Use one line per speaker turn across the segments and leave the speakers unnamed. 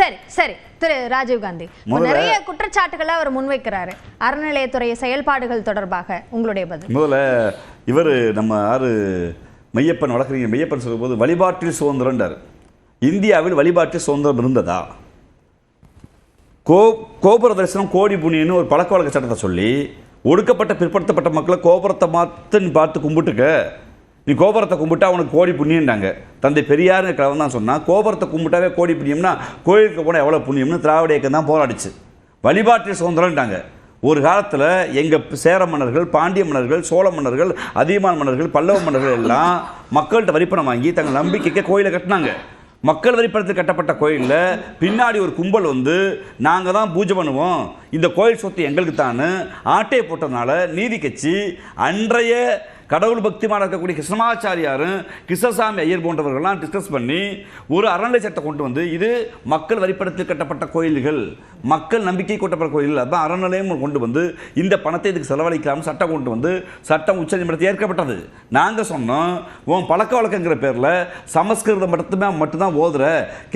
சரி சரி திரு ராஜீவ் காந்தி நிறைய குற்றச்சாட்டுகளை அவர் முன்வைக்கிறாரு அறநிலையத்துறை செயல்பாடுகள் தொடர்பாக உங்களுடைய பதில்.
முதல்ல இவர் நம்ம மெய்யப்பன் வழக்கறிஞர் மெய்யப்பன் சொல்லும்போது வழிபாட்டில் சுதந்திரம்ன்றார். இந்தியாவில் வழிபாட்டில் சுதந்திரம் இருந்ததா? கோபுர தரிசனம் கோடி புண்ணியன்னு ஒரு பழக்க வழக்க சட்டத்தை சொல்லி ஒடுக்கப்பட்ட பிற்படுத்தப்பட்ட மக்களை கோபுரத்தை பார்த்து கும்பிட்டுக்க, நீ கோபுரத்தை கும்பிட்டா உனக்கு கோடி புண்ணியன்றாங்க. தந்தை பெரியார் கிழவன் தான் சொன்னால் கோபுரத்தை கும்பிட்டாவே கோடி புண்ணியம்னா கோயிலுக்கு போனால் எவ்வளோ புண்ணியம்னு திராவிட இயக்கம் தான் போராடிச்சு. வழிபாட்டில் சுதந்திரம்ட்டாங்க. ஒரு காலத்தில் எங்கள் சேர மன்னர்கள், பாண்டிய மன்னர்கள், சோழ மன்னர்கள், அதியமான் மன்னர்கள், பல்லவ மன்னர்கள் எல்லாம் மக்கள்கிட்ட வரிப்பணம் வாங்கி தங்கள் நம்பிக்கைக்கு கோயிலை கட்டினாங்க. மக்கள் வரிப்பணத்தில் கட்டப்பட்ட கோயிலில் பின்னாடி ஒரு கும்பல் வந்து நாங்கள் தான் பூஜை பண்ணுவோம், இந்த கோயில் சொத்து எங்களுக்கு தான் ஆட்டையை போட்டதுனால நீதி கட்சி அன்றைய கடவுள் பக்திமான இருக்கக்கூடிய கிருஷ்ணமாச்சாரியாரும் கிருஷ்ணசாமி ஐயர் போன்றவர்கள்லாம் டிஸ்கஸ் பண்ணி ஒரு அறநிலை சட்டம் கொண்டு வந்து இது மக்கள் வரிப்பணத்தில் கட்டப்பட்ட கோயில்கள், மக்கள் நம்பிக்கை கொட்டப்பட்ட கோயில்கள், அதுதான் அறநிலையம் கொண்டு வந்து இந்த பணத்தை இதுக்கு செலவழிக்கலாம் சட்டம் கொண்டு வந்து சட்டம் உச்சநீதிமன்றத்தில் ஏற்கப்பட்டது. நாங்கள் சொன்னோம் உன் பழக்க வழக்கங்கிற பேரில் சமஸ்கிருதம் மட்டும்தான் ஓதுற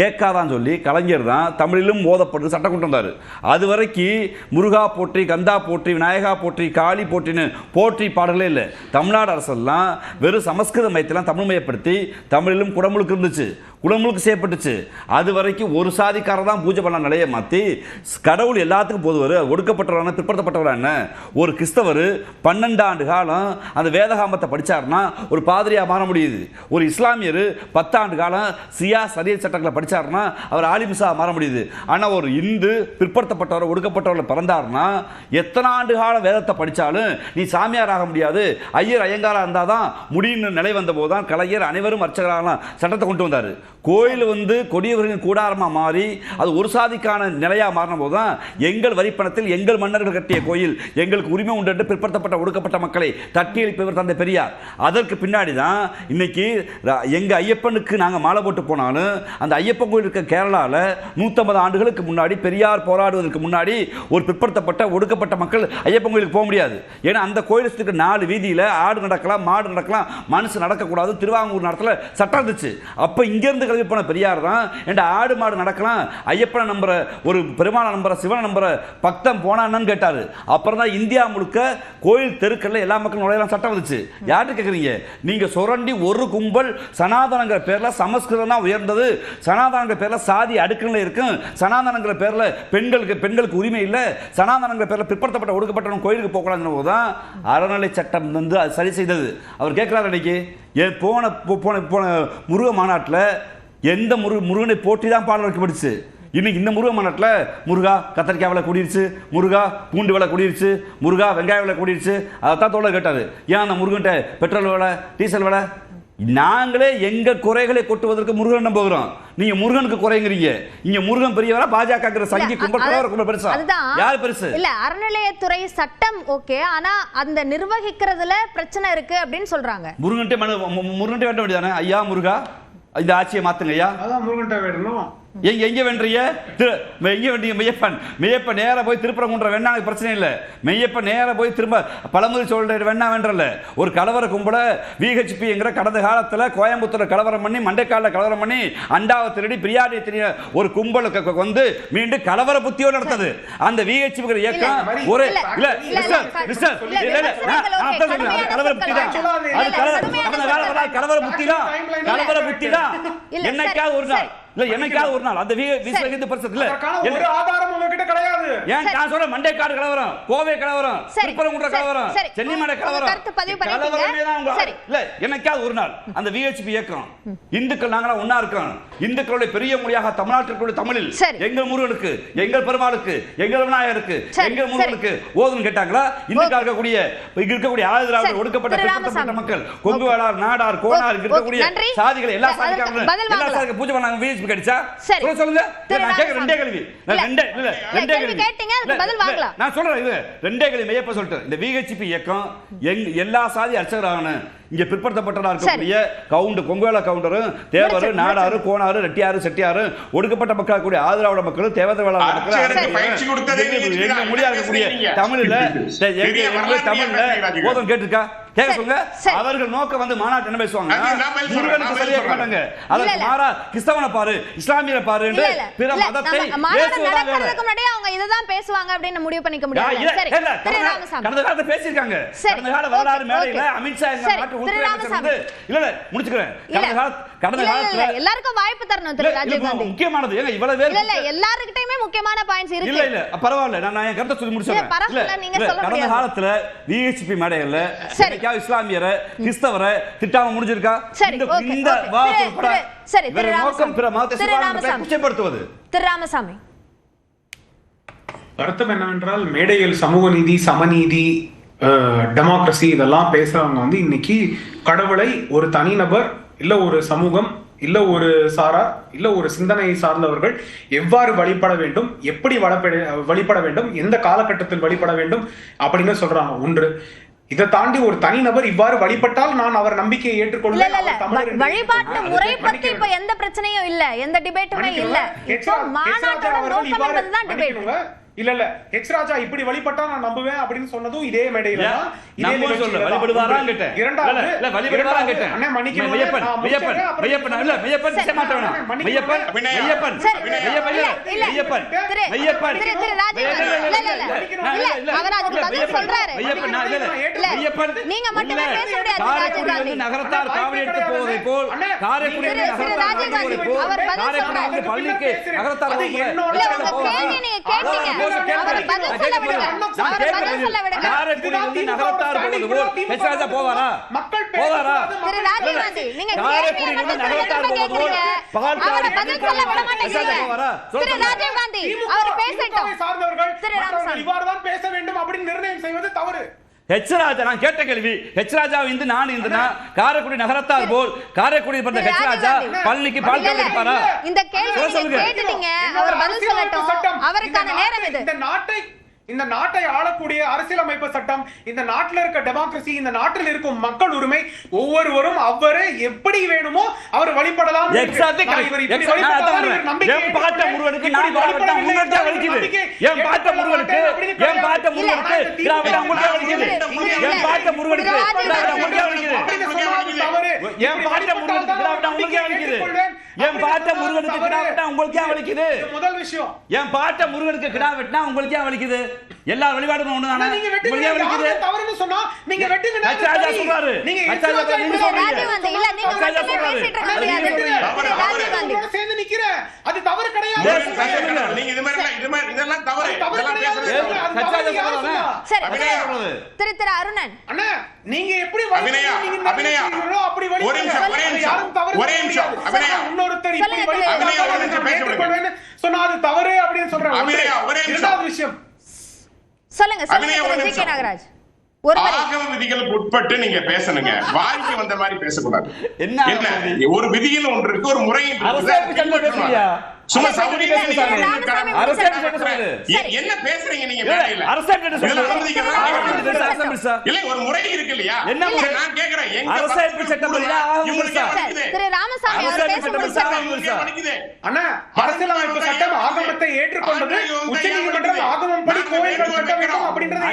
கேட்காதான்னு சொல்லி கலைஞர் தான் தமிழிலும் ஓதப்படுது சட்டம் கொண்டு வந்தார். அது வரைக்கும் முருகா போற்றி, கந்தா போற்றி, விநாயகா போற்றி, காளி போற்றின்னு போற்றி பாடல்களே இல்லை. தமிழ்நாடு அரசெல்லாம் வெறும் சமஸ்கிருத மையத்தெல்லாம் தமிழ் மயப்படுத்தி தமிழிலும் குடமுழுக்கு இருந்துச்சு, குடமுழுக்கு செய்யப்பட்டுச்சு. அது வரைக்கும் ஒரு சாதிக்காரர் தான் பூஜை பண்ண நிலையை மாற்றி கடவுள் எல்லாத்துக்கும் போதுவார், ஒடுக்கப்பட்டவரான பிற்படுத்தப்பட்டவரான ஒரு கிறிஸ்தவர் 12 ஆண்டு காலம் அந்த வேதகாமத்தை படித்தார்னா ஒரு பாதிரியாக மாற முடியுது. ஒரு இஸ்லாமியர் 10 ஆண்டு காலம் சியா சரியத் சட்டங்களை படித்தார்னா அவர் ஆலிம்ஸாக மாற முடியுது. ஆனால் ஒரு இந்து பிற்படுத்தப்பட்டவர் ஒடுக்கப்பட்டவர்கள் பிறந்தார்னா எத்தனை ஆண்டு காலம் வேதத்தை படித்தாலும் நீ சாமியார் ஆக முடியாது, ஐயர் ஐயங்காரா இருந்தால் தான் முடியும் நிலை வந்த போது தான் கலைஞர் அனைவரும் அர்ச்சகரான சட்டத்தை கொண்டு வந்தார். கோயில் வந்து கொடியவர்களின் கூடாரமாக மாறி அது ஒரு சாதிக்கான நிலையாக மாறின போது தான் எங்கள் வரிப்பணத்தில் எங்கள் மன்னர்கள் கட்டிய கோயில் எங்களுக்கு உரிமை உண்டு என்று பிற்படுத்தப்பட்ட ஒடுக்கப்பட்ட மக்களை தட்டி எழுப்பியவர் தந்தை பெரியார். அதற்கு பின்னாடி தான் இன்னைக்கு எங்கள் ஐயப்பனுக்கு நாங்கள் மாலை போட்டு போனாலும் அந்த ஐயப்பன் கோயில் இருக்க கேரளாவில் 150 ஆண்டுகளுக்கு முன்னாடி பெரியார் போராடுவதற்கு முன்னாடி ஒரு பிற்படுத்தப்பட்ட ஒடுக்கப்பட்ட மக்கள் ஐயப்பன் கோயிலுக்கு போக முடியாது. ஏன்னா அந்த கோயிலுக்கு 4 வீதியில் ஆடு நடக்கலாம், மாடு நடக்கலாம், மனுஷன் நடக்கக்கூடாது திருவாங்கூர் நடத்தல சட்டம் இருந்துச்சு. அப்போ இங்கேருந்து கிளம்பி போன பெரியார் தான் என்ற ஆடு மாடு நடக்கலாம், ஐயப்பனை நம்புற ஒரு பெருமானை நம்புற சிவனை நம்புற பக்தம் போனான்னு கேட்டார். அப்புறம் தான் இந்தியா முழுக்க கோயில் தெருக்கல்ல எல்லா மக்களும் நுழையலாம் சட்டம் வந்துச்சு. யார்கிட்ட கேட்குறீங்க? நீங்க சுரண்டி ஒரு கும்பல் சனாதனங்கிற பேரில் சமஸ்கிருதம் தான் உயர்ந்தது, சனாதனங்கிற பேரில் சாதி அடுக்குல இருக்கும், சனாதனங்கிற பேரில் பெண்களுக்கு உரிமை இல்லை, சனாதனங்கிற பேரில் பிற்படுத்தப்பட்ட ஒடுக்கப்பட்ட கோயிலுக்கு போகலாம்னு போது தான் அறநிலை சட்டம் வந்து அது சரி செய்தது. அவர் கேட்கிறார் இன்னைக்கு போன முருக மாநாட்டில் எந்த முருகனை போற்றி தான் பாடல் வைக்கப்பட்டுச்சு. இன்னைக்கு இந்த முருக மாநாட்டில் முருகா கத்திரிக்காய் விலை கூடிருச்சு, முருகா பூண்டு விலை கூடிருச்சு, முருகா வெங்காய விலை கூடிருச்சு. அதைத்தான் தோழர் கேட்டார், ஏன் அந்த முருகன்ட்ட பெட்ரோல் விலை டீசல் விலை? நாங்களே எங்கள் குறைகளை கொட்டுவதற்கு முருகன் நம்புகிறோம், நீங்க முருகனுக்கு குறைங்கிறீங்க. இங்க முருகன் பெரியவரா பாஜக சங்கி கும்பல் பெருசா? யார் பெருசு? இல்ல
அறநிலையத்துறை சட்டம் ஓகே, ஆனா அந்த நிர்வகிக்கிறதுல பிரச்சனை இருக்கு அப்படின்னு சொல்றாங்க.
முருகன்ட்ட வேண்ட வேண்டியதானே, ஐயா முருகா இந்த ஆட்சியை மாத்துங்க ஐயா,
அதான் முருகன்ட்ட வேண்டணும்.
எங்க வென்றீங்க? எங்க வென்றீங்க? மெய்யப்ப நேர போய் திருப்பரங்குன்ற வேணா பிரச்சனை இல்லை, மெய்யப்ப நேர போய் திரும்ப பழமுறை சொல்ற வேணா வென்றல. ஒரு கலவர கும்பல விஹெச்பிங்கிற கடந்த காலத்துல கோயம்புத்தூர் கலவரம் பண்ணி மண்டைக்கால கலவரம் பண்ணி அண்டாவை திருடி பிரியாணி தெரிய ஒரு கும்பலுக்கு வந்து மீண்டும் கலவர புத்தியோடு நடத்தது அந்த விஹெச்பி இயக்கம். ஒரு கலவர புத்தி தான், கலவர புத்தி தான், கலவர புத்தி தான். என்னைக்காவது ஒரு நாள் இல்ல என்னைக்காவது ஒரு நாள் அந்த
ஒரு ஆதாரம் உங்ககிட்ட கிடையாது.
ஏன் நான் சொல்ற மண்டைக்காடு கலவரம், கோவை கலவரம், திருப்பரங்குன்ற கலவரம், சென்னிமலை கலவரம், இல்ல என்னைக்காவது ஒரு நாள் அந்த விஹெச்பி இயக்கம் இந்துக்கள் நாங்களா ஒன்னா இருக்கிறோம், இந்துக்களுடைய பெரிய மொழியாக தமிழ்நாட்டிற்குள்ள தமிழில் எங்கள் முருகனுக்கு, எங்கள் பெருமாளுக்கு, எங்கள் விநாயகருக்கு, எங்கள் முருகனுக்கு ஓதுன்னு கேட்டாங்களா? இந்துக்கா இருக்கக்கூடிய ஆதிராவிட ஒடுக்கப்பட்ட பிற்படுத்தப்பட்ட மக்கள் கொங்கு வேளார், நாடார், கோனார் இருக்கக்கூடிய சாதிகளை எல்லா சாதிக்காரங்களும் பூஜை பண்ணாங்க. கிடைச்சா சொல்லுங்க. நான் கேட்க ரெண்டே கேள்வி, நான் சொல்றேன் இது ரெண்டே கேள்வி மெய்யப்ப சொல்லிட்டு. இந்த விஹெச்பி இயக்கம் எல்லா சாதி அர்ச்சகரான இங்க பிற்படுத்தப்பட்டதா இருக்கக்கூடிய கவுண்டர், கொங்குவேள கவுண்டரும், தேவரு, நாடாரு, கோனாரு, ரெட்டியாரு, செட்டியாரு, ஒடுக்கப்பட்ட மக்கள் கூடிய ஆதிராவிட மக்களும், தேவத வேளாண் மக்களும் முடியா இருக்கக்கூடிய தமிழ்ல ஓதம் கேட்டிருக்கா? கேட்க சொல்லுங்க. அவர்கள் நோக்கம் வந்து மாநாட்டு என்ன பேசுவாங்க, முருகனுக்கு சரியா மாட்டாங்க, அதற்கு மாறா கிறிஸ்தவனை பாரு, இஸ்லாமியரை பாரு என்று பிற மதத்தை
நடக்கிறதுக்கு முன்னாடி அவங்க இததான் பேசுவாங்க அப்படின்னு முடிவு பண்ணிக்க முடியாது. சரி திரு ராமசாமி
கடந்த காலத்துல பேசிருக்காங்க. கடந்த கால வரலாறு மேடையில அமித்ஷா எங்க நாட்டு உள்துறை அமைச்சர் வந்து இல்ல முடிச்சுக்கிறேன். கடந்த காலத்துல
எல்லாருக்கும் வாய்ப்பு தரணும் திரு ராஜீவ் காந்தி.
முக்கியமானது ஏங்க இவ்வளவு பேர்
இல்ல எல்லார்கிட்டயுமே முக்கியமான பாயிண்ட்ஸ் இருக்கு.
இல்ல இல்ல பரவாயில்லை, நான் என் கருத்தை சொல்லி முடிச்சறேன். கடந்த காலத்துல விஹெச்பி மேடையில என்னைக்கா இஸ்லாமியரை கிறிஸ்தவரை திட்டாம முடிஞ்சிருக்கா? இந்த வாக்குப்பட
சரி
திரு நோக்கம் பிற மதத்தை குற்றப்படுத்துவது.
திரு ராமசாமி
அர்த்தம் என்னவென்றால் மேடையில் சமூக நீதி, சமநீதி, டெமோக்ரஸி இதெல்லாம் பேசுறவங்க வந்து இன்னைக்கு கடவுளை ஒரு தனிநபர் இல்ல ஒரு சமூகம் இல்ல ஒரு சாரார் இல்ல ஒரு சிந்தனையை சார்ந்தவர்கள் எவ்வாறு வழிபட வேண்டும், எப்படி வழிபட வேண்டும், எந்த காலகட்டத்தில் வழிபட வேண்டும் அப்படின்னு சொல்றாங்க. ஒன்று, இதை தாண்டி ஒரு தனிநபர் இவ்வாறு வழிபட்டால் நான் அவர் நம்பிக்கையை ஏற்றுக்கொள்வேன்.
வழிபாட்டு முறை பத்தி இப்ப எந்த பிரச்சனையும் இல்ல, எந்த டிபேட்டுமே இல்ல. இப்போ மாநாட்டோட நோக்கம் என்பதுதான் டிபேட்.
இல்ல இல்ல எக்ஸ் ராஜா இப்படி வழிபட்டா நான் நம்புவேன் அப்படின்னு சொன்னதும் இதே மேடையில தான்.
நம்ம சொல்ல வழிபடுவாரான்னு கேட்டேன்.
இரண்டாவது
இல்ல வழிபடுவாரான்னு கேட்டேன்.
அண்ணே மன்னிக்கணும்.
மெய்யப்பன் இல்ல மெய்யப்பன் செய்ய மாட்டேன். மெய்யப்பன்
திரு ராஜீவ் இல்ல அவர் அதுக்கு பதில் சொல்றாரு. மெய்யப்பன் நீங்க மட்டுமே பேச முடியாது. ராஜீவ் காந்தி
நகரத்தார் காவடி எடுத்து போவதை போல் காரைக்குடியில் நகரத்தார் காவடி போல்
அவர் பதில் சொல்றாரு.
பள்ளிக்கு நகரத்தார்
இல்ல உங்க கேள்வி நீங்க கேட்டீங்க. அவர் பதில் சொல்ல விடுங்க. அவர் பதில் சொல்ல விடுங்க.
காரைக்குடியில் வந்து நகரத்தார் போவது போல் ஹெச்ராஜா போவாரா? போவாரா?
திரு ராஜீவ் காந்தி நீங்க கேள்வி நகரத்தார் போவது போல் அவர் பதில் சொல்ல விட மாட்டேங்கிறீங்க. திரு ராஜீவ் காந்தி அவர் பேசட்டும். திரு ராமசாமி
இவ்வாறு தான் பேச வேண்டும் அப்படி நிர்ணயம் செய்வது தவறு.
ஹெச்ராஜா நான் கேட்ட கேள்வி, ஹெச்ராஜா இந்த நான் இந்த காரைக்குடி நகரத்தார் போல் காரைக்குடி பிறந்த ஹெச்ராஜா பள்ளிக்கு பால் காவடி எடுப்பாரா?
இந்த கேள்வி நீங்க கேட்டீங்க, அவர் பதில் சொல்லட்டும். அவருக்கான நேரம் இது.
இந்த நாட்டை ஆளக்கூடிய அரசியலமைப்பு சட்டம், இந்த நாட்டில் இருக்க டெமோக்ரஸி, இந்த நாட்டில் இருக்கும் மக்கள் உரிமை, ஒவ்வொருவரும் அவரே எப்படி வேணுமோ அவர் வழிபடலாம். முதல் விஷயம்
என் பாட்ட முருகனுக்கு கிடா வெட்டினா உங்களுக்கு ஏன் வலிக்குது? எல்லா வழிபாடும் ஒண்ணுதானே? உங்களுக்கு ஏன் வலிக்குது?
தவறுன்னு சொன்னா நீங்க வெட்டுங்க.
ஹெச்ராஜா சொல்றாரு. ஹெச்ராஜா நீங்க சொல்றீங்க.
இல்ல நீங்க மட்டுமே பேசிட்டு இருக்க முடியாது.
சேர்ந்து நிக்கிற அது தவறு கிடையாது.
நீங்க இதெல்லாம் தவறு. இதெல்லாம் பேசுறது
ஹெச்ராஜா சொல்றானே.
சரி திரு அருணன்
அண்ணா நீங்க எப்படி
அபிநயா
அப்படி
ஒரே நிமிஷம் அபிநயா
இன்னொருத்தர் இப்படி வழி சொன்னா அது தவறு அப்படின்னு சொல்றேன். இரண்டாவது விஷயம்
சொல்லுங்க சொல்லுங்க ஜி.கே. நாகராஜ்.
ஆகம விதிகளுக்கு உட்பட்டு நீங்க பேசணுங்க. வாய்க்கு வந்த மாதிரி பேசக்கூடாது. என்ன ஒரு விதியில் ஒன்று இருக்கு, ஒரு முறை சும்மா சவுடி என்ன பேசுறீங்க நீங்க? இல்ல ஒரு முறை இருக்கு இல்லையா? நான் கேக்குறேன்
திரு ராமசாமி அவர் பேசும்போது
அண்ணா அரசியலமைப்பு சட்டம் ஆகமத்தை ஏற்றுக்கொண்டது உச்சநீதிமன்றம் ஆகமம் படி கோயில்கள் கட்ட வேண்டும் அப்படின்றது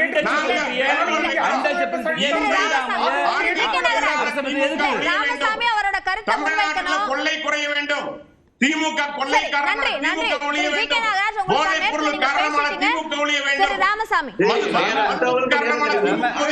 ராமசாமி அவரோட கருத்தை முன்வைக்கணும்.
கொள்ளை குறைய வேண்டும். திமுக கொள்ளைக்காரன் திமுக ஒழிய வேண்டும். போதைப் பொருள் காரணமான திமுக ஒழிய வேண்டும்.
ராமசாமி
காரணமான